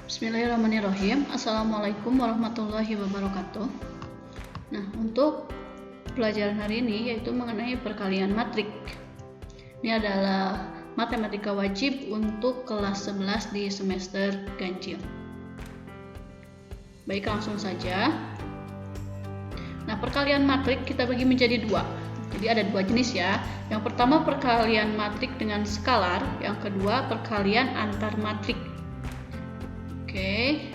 Bismillahirrahmanirrahim. Assalamualaikum warahmatullahi wabarakatuh. Nah, untuk pelajaran hari ini yaitu mengenai perkalian matrik. Ini adalah matematika wajib untuk kelas 11 di semester ganjil. Baik, langsung saja. Nah, perkalian matrik kita bagi menjadi dua. Jadi ada dua jenis ya. Yang pertama perkalian matrik dengan skalar, yang kedua perkalian antar matrik. Oke.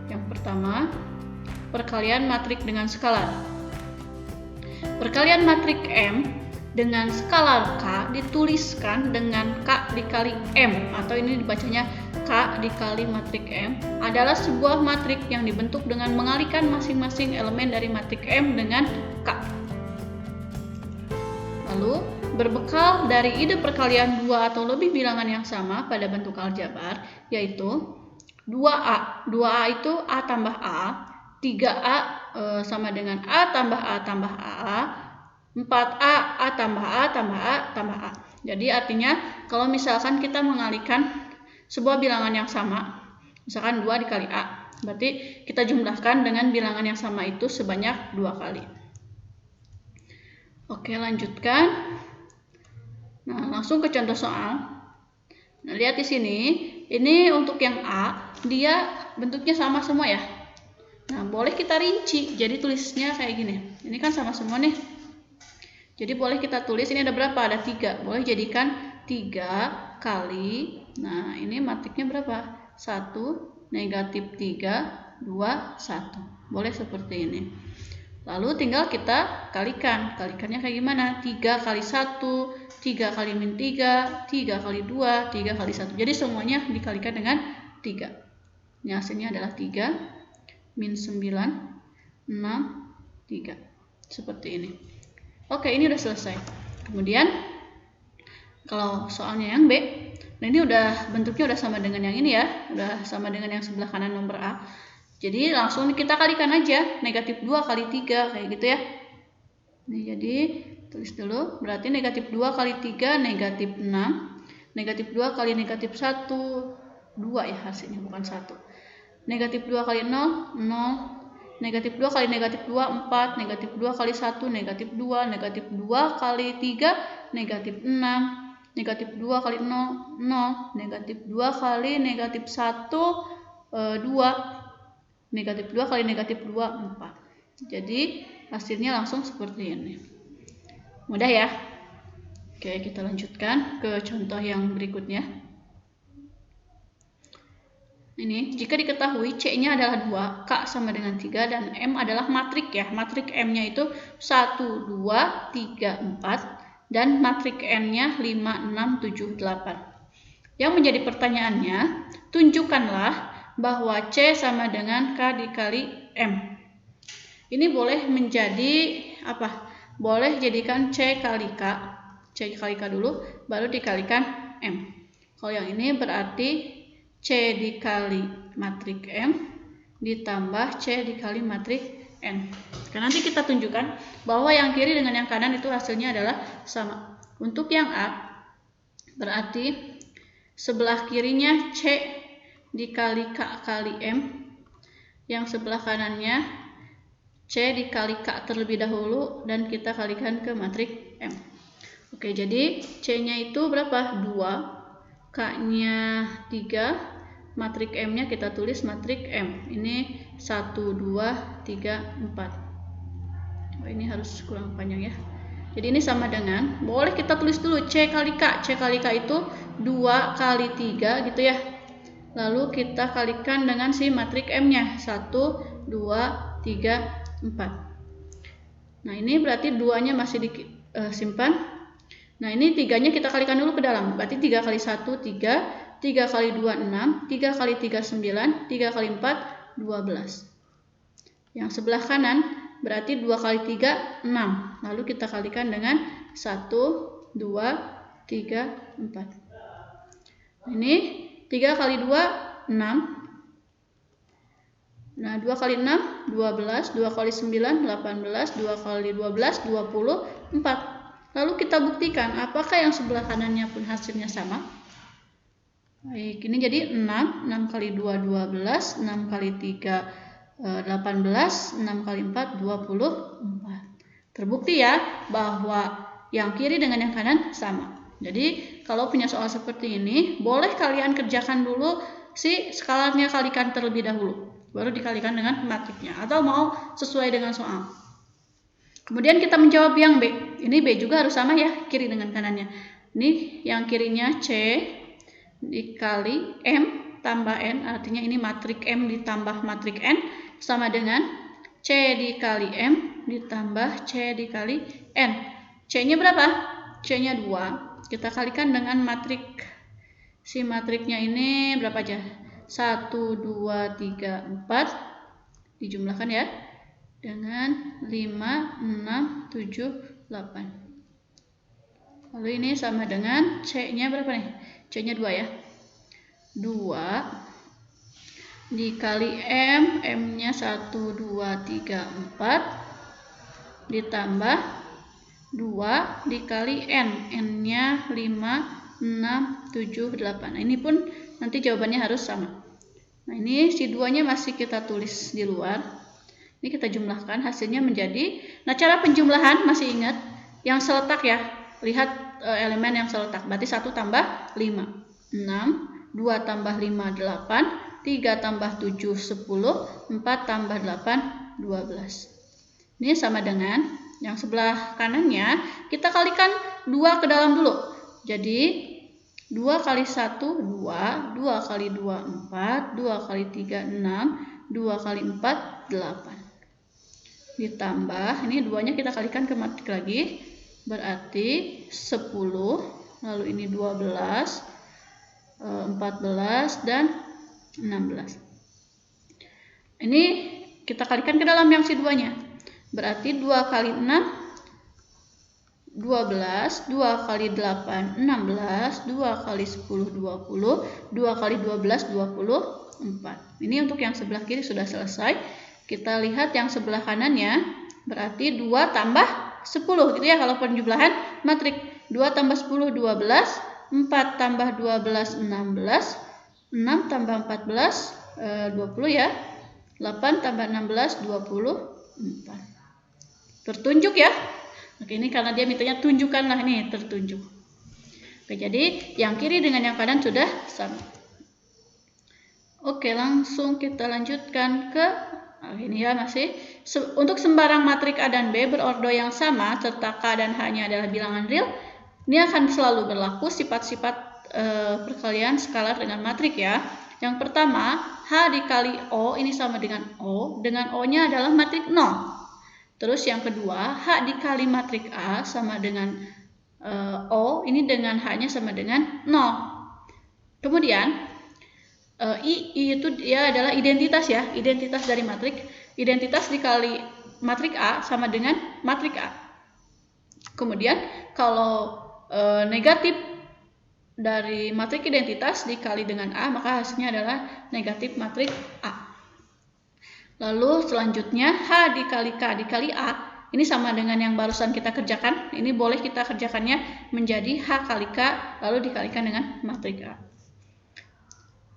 Yang pertama perkalian matrik dengan skalar. Perkalian matrik M dengan skalar K dituliskan dengan K dikali M, atau ini dibacanya K dikali matrik M, adalah sebuah matrik yang dibentuk dengan mengalihkan masing-masing elemen dari matrik M dengan K. Lalu, berbekal dari ide perkalian dua atau lebih bilangan yang sama pada bentuk aljabar, yaitu 2A. 2A itu A tambah A, 3A sama dengan A tambah A tambah A, 4A, A tambah A tambah A tambah A. Jadi artinya kalau misalkan kita mengalihkan sebuah bilangan yang sama, misalkan 2 dikali A, berarti kita jumlahkan dengan bilangan yang sama itu sebanyak 2 kali. Oke, lanjutkan. Nah, langsung ke contoh soal. Nah, lihat di sini, ini untuk yang A, dia bentuknya sama semua ya. Nah, boleh kita rinci, jadi tulisnya kayak gini. Ini kan sama semua nih. Jadi boleh kita tulis, ini ada berapa? Ada 3. Boleh jadikan 3 kali, nah ini matriknya berapa? 1, negatif 3, 2, 1. Boleh seperti ini. Lalu tinggal kita kalikan. Kalikannya kayak gimana? 3 kali 1, 3 kali min 3, 3 kali 2, 3 kali 1. Jadi semuanya dikalikan dengan 3. Ini hasilnya adalah 3, min 9, 6, 3. Seperti ini. Oke, ini udah selesai. Kemudian, kalau soalnya yang B, nah ini udah bentuknya udah sama dengan yang ini ya. Udah sama dengan yang sebelah kanan nomor A. Jadi langsung kita kalikan aja, negatif 2 kali 3, kayak gitu ya. Nih, jadi tulis dulu, berarti negatif 2 kali 3, negatif 6. Negatif 2 kali negatif 1, 2 ya hasilnya, bukan 1. Negatif 2 kali 0, 0. Negatif 2 kali negatif 2, 4. Negatif 2 kali 1, negatif 2. Negatif 2 kali 3, negatif 6. Negatif 2 kali 0, 0. Negatif 2 kali negatif 1, 2. Negatif 2 kali negatif 2, 4. Jadi hasilnya langsung seperti ini. Mudah ya? Oke, kita lanjutkan ke contoh yang berikutnya. Ini, jika diketahui C-nya adalah 2, K sama dengan 3, dan M adalah matrik ya. Matrik M-nya itu 1, 2, 3, 4, dan matrik N-nya 5, 6, 7, 8. Yang menjadi pertanyaannya, tunjukkanlah bahwa C sama dengan K dikali M. Ini boleh menjadi apa? Boleh jadikan C kali K. C kali K dulu, baru dikalikan M. Kalau yang ini berarti C dikali matrik M ditambah C dikali matrik N. Karena nanti kita tunjukkan bahwa yang kiri dengan yang kanan itu hasilnya adalah sama. Untuk yang A, berarti sebelah kirinya C dikali K kali M, yang sebelah kanannya C dikali K terlebih dahulu, dan kita kalikan ke matrik M. Oke, jadi C-nya itu berapa? 2, K-nya 3, matrik M-nya kita tulis matrik M. Ini 1, 2, 3, 4. Oh, ini harus kurang panjang ya. Jadi ini sama dengan, boleh kita tulis dulu C kali K. C kali K itu 2 kali 3 gitu ya. Lalu kita kalikan dengan si matrik M-nya. 1, 2, 3, 4. Nah, ini berarti 2-nya masih disimpan. Nah, ini 3-nya kita kalikan dulu ke dalam. Berarti 3 kali 1, 3. 3 kali 2, 6. 3 kali 3, 9. 3 kali 4, 12. Yang sebelah kanan berarti 2 kali 3, 6. Lalu kita kalikan dengan 1, 2, 3, 4. Ini 3 kali 2, 6. Nah, 2 kali 6, 12. 2 kali 9, 18. 2 kali 12, 24. Lalu kita buktikan apakah yang sebelah kanannya pun hasilnya sama. Baik, ini jadi 6 kali 2, 12, 6 kali 3, 18, 6 kali 4, 24. Terbukti ya bahwa yang kiri dengan yang kanan sama. Jadi kalau punya soal seperti ini, boleh kalian kerjakan dulu si skalarnya, kalikan terlebih dahulu, baru dikalikan dengan matriknya, atau mau sesuai dengan soal. Kemudian kita menjawab yang B. Ini B juga harus sama ya, kiri dengan kanannya. Ini yang kirinya C dikali M tambah N, artinya ini matrik M ditambah matrik N sama dengan C dikali M ditambah C dikali N. C-nya berapa? C-nya 2. Kita kalikan dengan matrik. Si matriknya ini berapa aja? 1, 2, 3, 4. Dijumlahkan ya. Dengan 5, 6, 7, 8. Lalu ini sama dengan C-nya berapa nih? C-nya 2 ya. 2 dikali M, M-nya 1, 2, 3, 4 ditambah 2 dikali N, N-nya 5, 6, 7, 8. Nah, ini pun nanti jawabannya harus sama. Nah, ini si 2-nya masih kita tulis di luar. Ini kita jumlahkan, hasilnya menjadi, nah cara penjumlahan masih ingat yang seletak ya. Lihat elemen yang seletak, berarti 1 tambah 5, 6, 2 tambah 5, 8, 3 tambah 7, 10, 4 tambah 8, 12. Ini sama dengan yang sebelah kanannya, kita kalikan 2 ke dalam dulu. Jadi 2 kali 1, 2, 2 kali 2, 4, 2 kali 3, 6, 2 kali 4, 8. Ditambah, ini 2-nya kita kalikan ke matrik lagi, berarti 10, lalu ini 12, 14, dan 16. Ini kita kalikan ke dalam yang si 2-nya, berarti 2 kali 6, 12, 2 kali 8, 16, 2 kali 10, 20, 2 kali 12, 24. Ini untuk yang sebelah kiri sudah selesai. Kita lihat yang sebelah kanannya, berarti 2 tambah 10 gitu ya kalau penjumlahan matrik. 2 tambah 10, 12, 4 tambah 12, 16, 6 tambah 14, 20 ya, 8 tambah 16, 24. Tertunjuk ya. Oke, ini karena dia mintanya tunjukkanlah, nih tertunjuk. Oke, jadi yang kiri dengan yang kanan sudah sama. Oke, langsung kita lanjutkan ke ini ya, masih untuk sembarang matrik A dan B berordo yang sama serta K dan H-nya adalah bilangan real, ini akan selalu berlaku sifat-sifat perkalian skalar dengan matrik ya. Yang pertama, H dikali O ini sama dengan O, dengan O-nya adalah matrik 0. Terus yang kedua, H dikali matrik A sama dengan O, ini dengan H-nya sama dengan 0. Kemudian I itu dia adalah identitas ya, identitas dari matrik. Identitas dikali matrik A sama dengan matrik A. Kemudian kalau negatif dari matrik identitas dikali dengan A, maka hasilnya adalah negatif matrik A. Lalu selanjutnya H dikali K dikali A, ini sama dengan yang barusan kita kerjakan. Ini boleh kita kerjakannya menjadi H kali K lalu dikalikan dengan matrik A.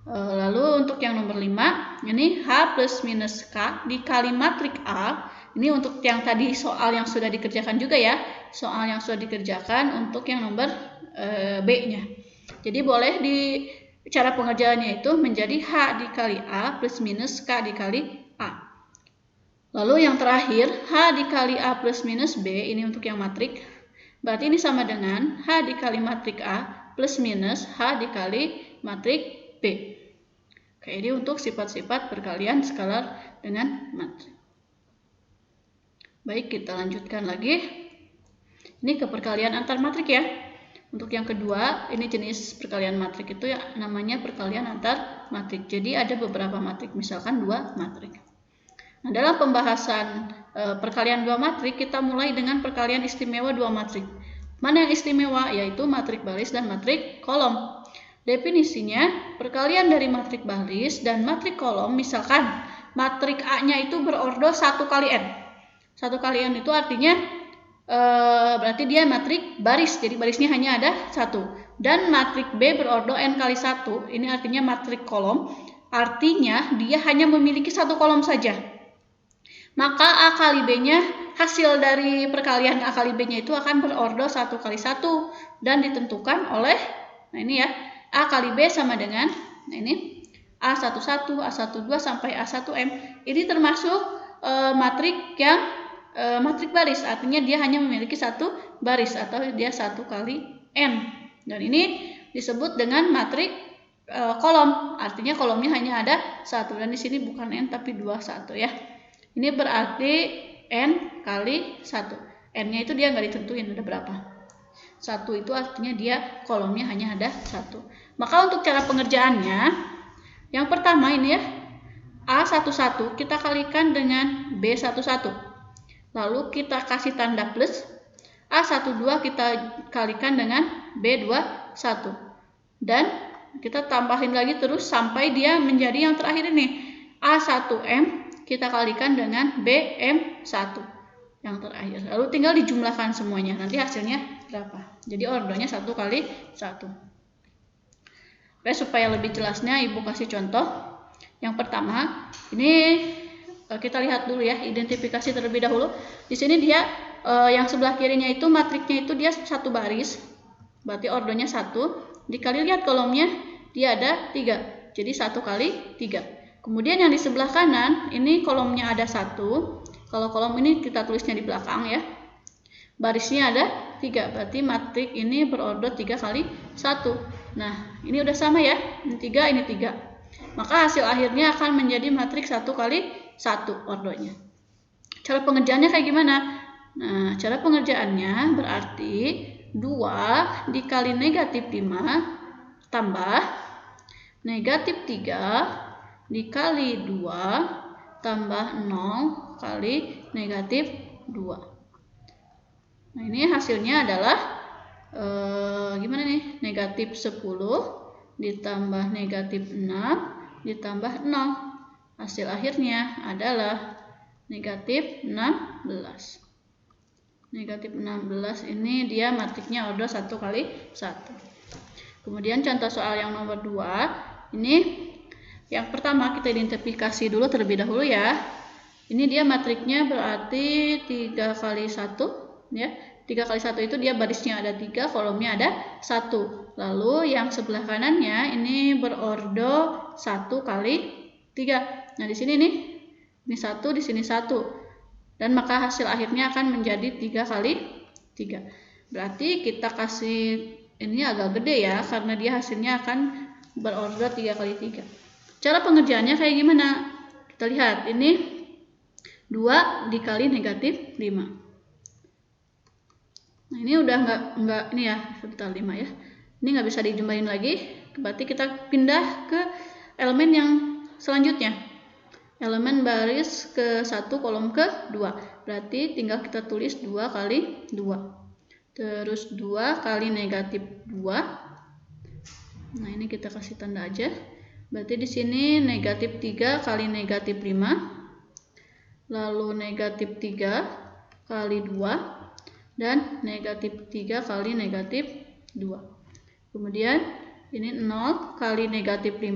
Lalu untuk yang nomor 5, ini H plus minus K dikali matrik A. Ini untuk yang tadi soal yang sudah dikerjakan juga ya. Soal yang sudah dikerjakan untuk yang nomor B-nya. Jadi boleh di cara pengerjaannya itu menjadi H dikali A plus minus K dikali A. Lalu yang terakhir, H dikali A plus minus B, ini untuk yang matrik. Berarti ini sama dengan H dikali matrik A plus minus H dikali matrik B. Oke, ini untuk sifat-sifat perkalian skalar dengan matrik. Baik, kita lanjutkan lagi. Ini ke perkalian antar matrik ya. Untuk yang kedua, ini jenis perkalian matrik itu ya namanya perkalian antar matrik. Jadi ada beberapa matrik, misalkan 2 matrik. Nah, dalam pembahasan perkalian 2 matrik, kita mulai dengan perkalian istimewa 2 matrik. Mana yang istimewa? Yaitu matrik baris dan matrik kolom. Definisinya, perkalian dari matrik baris dan matrik kolom, misalkan matrik A-nya itu berordo 1 kali N. 1 kali N itu artinya berarti dia matrik baris, jadi barisnya hanya ada 1. dan matrik B berordo n kali 1, ini artinya matrik kolom, artinya dia hanya memiliki satu kolom saja. Maka A kali B-nya, hasil dari perkalian A kali B-nya itu akan berordo 1 kali 1 dan ditentukan oleh, nah ini ya, A kali B sama dengan, nah ini A11, A12 sampai A1M. Ini termasuk matrik yang matrik baris, artinya dia hanya memiliki satu baris atau dia 1 kali N. Dan ini disebut dengan matrik kolom, artinya kolomnya hanya ada 1, dan di sini bukan N tapi 21 ya. Ini berarti N kali 1. N-nya itu dia nggak ditentuin ada berapa. 1 itu artinya dia kolomnya hanya ada 1. Maka untuk cara pengerjaannya, yang pertama ini ya, A11 kita kalikan dengan B11. Lalu kita kasih tanda plus. A12 kita kalikan dengan B21. Dan kita tambahin lagi terus sampai dia menjadi yang terakhir ini. A1M kita kalikan dengan BM1 yang terakhir. Lalu tinggal dijumlahkan semuanya. Nanti hasilnya berapa. Jadi ordonya 1 kali 1. Oke, supaya lebih jelasnya Ibu kasih contoh. Yang pertama, ini kita lihat dulu ya, identifikasi terlebih dahulu. Di sini dia yang sebelah kirinya itu matriknya itu dia satu baris. Berarti ordonya 1. Dikali lihat kolomnya dia ada 3. Jadi 1 kali 3. Kemudian yang di sebelah kanan, ini kolomnya ada 1. Kalau kolom ini kita tulisnya di belakang ya. Barisnya ada 3. Berarti matrik ini berordo 3 kali 1. Nah, ini udah sama ya. Ini 3, ini 3. Maka hasil akhirnya akan menjadi matrik 1 kali 1 ordonya. Cara pengerjaannya kayak gimana? Nah, cara pengerjaannya berarti 2 dikali negatif 5 tambah negatif 3 dikali 2 tambah 0 kali negatif 2. Nah, ini hasilnya adalah gimana nih? Negatif 10 ditambah negatif 6 ditambah 0. Hasil akhirnya adalah negatif 16. Negatif 16 ini dia matriknya ordo 1 kali 1. Kemudian contoh soal yang nomor 2. Ini yang pertama kita identifikasi dulu terlebih dahulu ya. Ini dia matriknya berarti 3 kali 1 ya. 3 kali 1 itu dia barisnya ada 3, kolomnya ada 1. Lalu yang sebelah kanannya ini berordo 1 kali 3. Nah, di sini nih. Ini 1, di sini 1. Dan maka hasil akhirnya akan menjadi 3 kali 3. Berarti kita kasih ini agak gede ya, karena dia hasilnya akan berordo 3 kali 3. Cara pengerjaannya kayak gimana? Kita lihat, ini 2 dikali negatif 5. Nah, ini udah enggak ini ya, sebentar 5 ya. Ini nggak bisa dijumlahin lagi, berarti kita pindah ke elemen yang selanjutnya. Elemen baris ke 1, kolom ke 2. Berarti tinggal kita tulis 2 kali 2. Terus 2 kali negatif 2. Nah, ini kita kasih tanda aja. Berarti di sini negatif 3 kali negatif 5. Lalu negatif 3 kali 2. Dan negatif 3 kali negatif 2. Kemudian ini 0 kali negatif 5.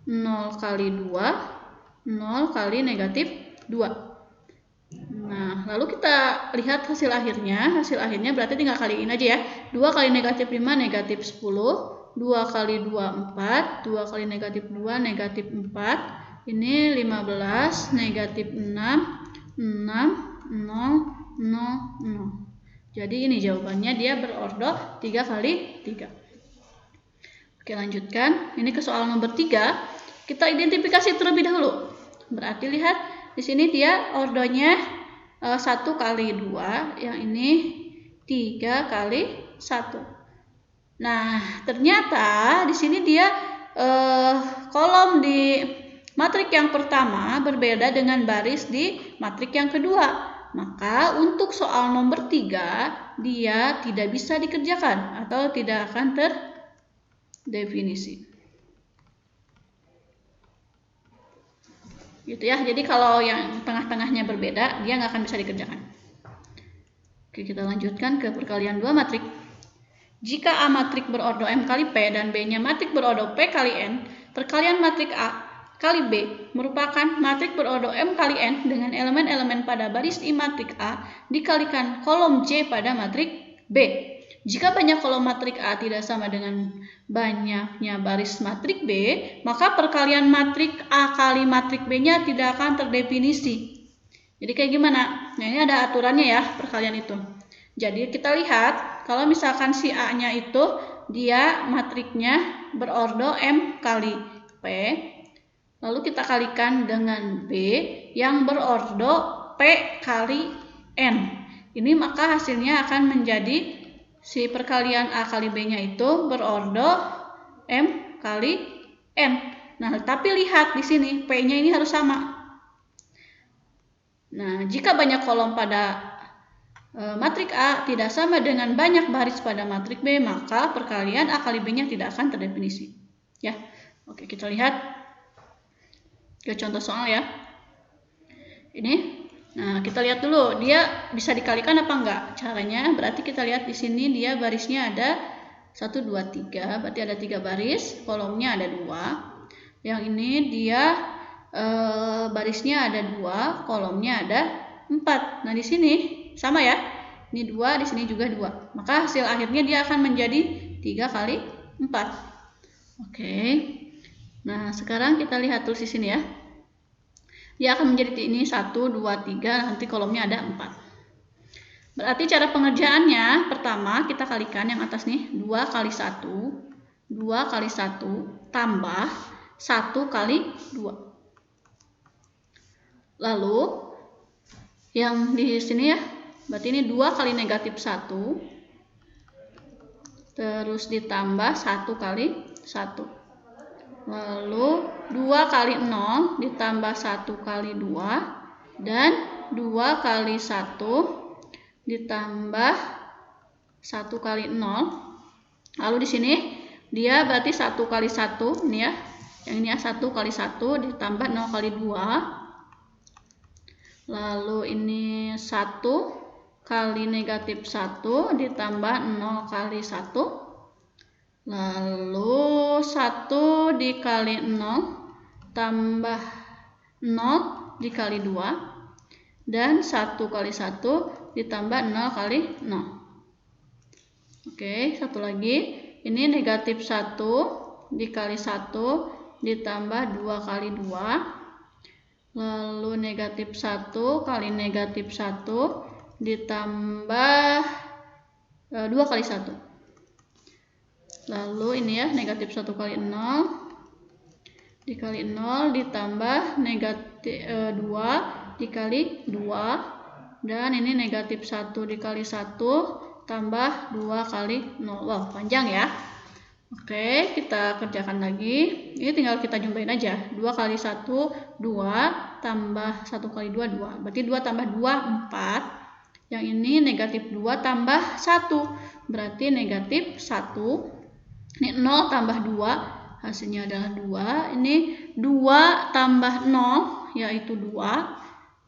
0 kali 2. 0 kali negatif 2. Nah, lalu kita lihat hasil akhirnya. Hasil akhirnya berarti tinggal kaliin aja ya. 2 kali negatif 5 negatif 10. 2 kali 2 4. 2 kali negatif 2 negatif 4. Ini 15 negatif 6 6 0 0 0. Jadi ini jawabannya dia berordo 3 kali 3. Oke, lanjutkan. Ini ke soal nomor 3. Kita identifikasi terlebih dahulu. Berarti lihat di sini dia ordonya 1 kali 2, yang ini 3 kali 1. Nah, ternyata di sini dia kolom di matrik yang pertama berbeda dengan baris di matrik yang kedua. Maka untuk soal nomor 3 dia tidak bisa dikerjakan atau tidak akan terdefinisi. Gitu ya. Jadi kalau yang tengah-tengahnya berbeda, dia nggak akan bisa dikerjakan. Oke, kita lanjutkan ke perkalian 2 matrik. Jika A matrik berordo M kali P dan B-nya matrik berordo P kali N, perkalian matrik A kali B merupakan matrik berordo M kali N dengan elemen-elemen pada baris I matrik A dikalikan kolom J pada matrik B. Jika banyak kolom matrik A tidak sama dengan banyaknya baris matrik B, maka perkalian matrik A kali matrik B-nya tidak akan terdefinisi. Jadi kayak gimana? Nah, ini ada aturannya ya, perkalian itu. Jadi kita lihat, kalau misalkan si A-nya itu dia matriknya berordo M kali P, lalu kita kalikan dengan B yang berordo P kali N. Ini maka hasilnya akan menjadi si perkalian A kali B-nya itu berordo M kali N. Nah, tapi lihat di sini P-nya ini harus sama. Nah, jika banyak kolom pada matrik A tidak sama dengan banyak baris pada matrik B, maka perkalian A kali B-nya tidak akan terdefinisi. Ya, oke, kita lihat ke contoh soal ya. Ini, nah kita lihat dulu dia bisa dikalikan apa enggak caranya. Berarti kita lihat di sini dia barisnya ada 1, 2, 3, berarti ada 3 baris, kolomnya ada 2. Yang ini dia barisnya ada 2, kolomnya ada 4. Nah di sini sama ya, ini 2, di sini juga 2. Maka hasil akhirnya dia akan menjadi 3 kali 4. Oke. Nah sekarang kita lihat tulis di sini ya. Dia akan menjadi ini 1, 2, 3, nanti kolomnya ada 4. Berarti cara pengerjaannya, pertama kita kalikan yang atas nih, 2 kali 1, 2 kali 1, tambah 1 kali 2. Lalu yang di sini ya, berarti ini 2 kali negatif 1, terus ditambah 1 kali 1. Lalu 2 kali 0 ditambah 1 kali 2, dan 2 kali 1 ditambah 1 kali 0. Lalu di sini dia berarti 1 kali 1 ini ya. Yang ini ya 1 kali 1 ditambah 0 kali 2. Lalu ini 1 kali negatif 1 ditambah 0 kali 1. Lalu 1 dikali 0 tambah 0 dikali 2. Dan 1 kali 1 ditambah 0 kali 0. Oke, satu lagi. Ini negatif 1 dikali 1 ditambah 2 kali 2. Lalu negatif 1 kali negatif 1 ditambah 2 kali 1. Lalu ini ya, negatif 1 kali 0 dikali 0 ditambah negatif 2 dikali 2. Dan ini negatif 1 dikali 1 tambah 2 kali 0. Wow, panjang ya. Oke, kita kerjakan lagi. Ini tinggal kita jumlahin aja. 2 kali 1, 2, tambah 1 kali 2, 2. Berarti 2 tambah 2, 4. Yang ini negatif 2 tambah 1. Berarti negatif 1. Ini 0 tambah 2. Hasilnya adalah 2. Ini 2 tambah 0, yaitu 2.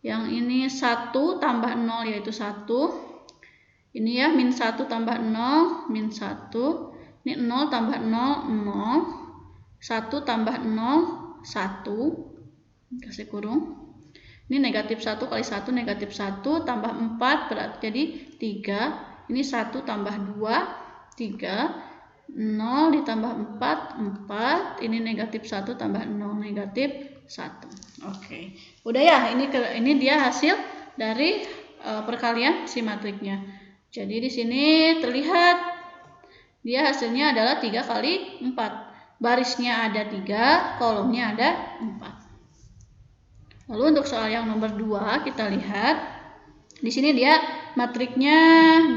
Yang ini 1 tambah 0, yaitu 1. Ini ya, min 1 tambah 0, min 1. Ini 0 tambah 0, 0. 1 tambah 0, 1. Kasih kurung. Ini negatif 1 kali 1, negatif 1 tambah 4, berarti jadi 3. Ini 1 tambah 2, 3. 0 ditambah 4, 4. Ini negatif 1 tambah 0, negatif 1. Oke. Udah ya, ini dia hasil dari perkalian si matriknya. Jadi di sini terlihat dia hasilnya adalah 3 kali 4. Barisnya ada 3, kolomnya ada 4. Lalu untuk soal yang nomor 2 kita lihat. Di sini dia matriknya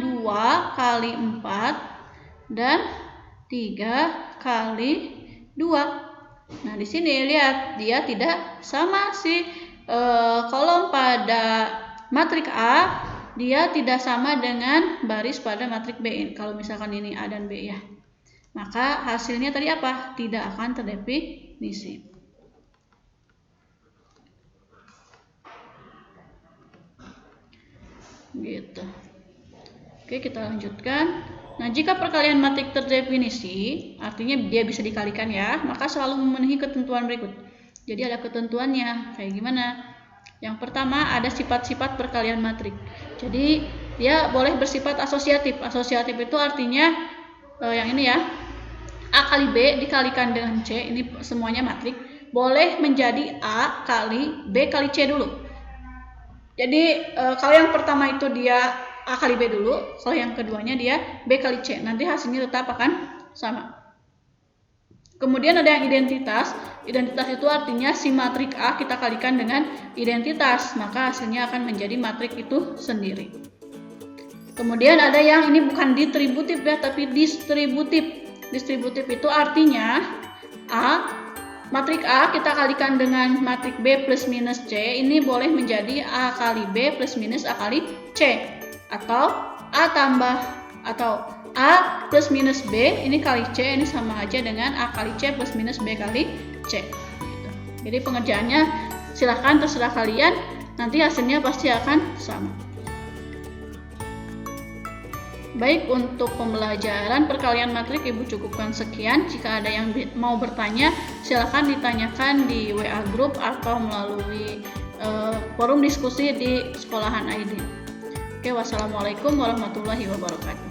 2 kali 4 dan 3 kali 2. Nah, di sini lihat dia tidak sama si kolom pada matrik A. Dia tidak sama dengan baris pada matrik B. Kalau misalkan ini A dan B ya. Maka hasilnya tadi apa? Tidak akan terdefinisi. Gitu. Oke, kita lanjutkan. Nah, jika perkalian matrik terdefinisi, artinya dia bisa dikalikan ya, maka selalu memenuhi ketentuan berikut. Jadi ada ketentuannya, kayak gimana? Yang pertama ada sifat-sifat perkalian matrik. Jadi dia boleh bersifat asosiatif. Asosiatif itu artinya yang ini ya, A kali B dikalikan dengan C, ini semuanya matrik, boleh menjadi A kali B kali C dulu. Jadi kalau yang pertama itu dia A kali B dulu, kalau yang keduanya dia B kali C. Nanti hasilnya tetap akan sama. Kemudian ada yang identitas. Identitas itu artinya si matrik A kita kalikan dengan identitas, maka hasilnya akan menjadi matrik itu sendiri. Kemudian ada yang ini bukan distributif ya, tapi distributif. Distributif itu artinya matrik A kita kalikan dengan matrik B plus minus C, ini boleh menjadi A kali B plus minus A kali C. Atau A tambah atau A plus minus B ini kali C, ini sama aja dengan A kali C plus minus B kali C. Jadi pengerjaannya silahkan terserah kalian, nanti hasilnya pasti akan sama. Baik, untuk pembelajaran perkalian matrik Ibu cukupkan sekian. Jika ada yang mau bertanya, silahkan ditanyakan di WA group atau melalui forum diskusi di Sekolahan ID. Oke, wassalamualaikum warahmatullahi wabarakatuh.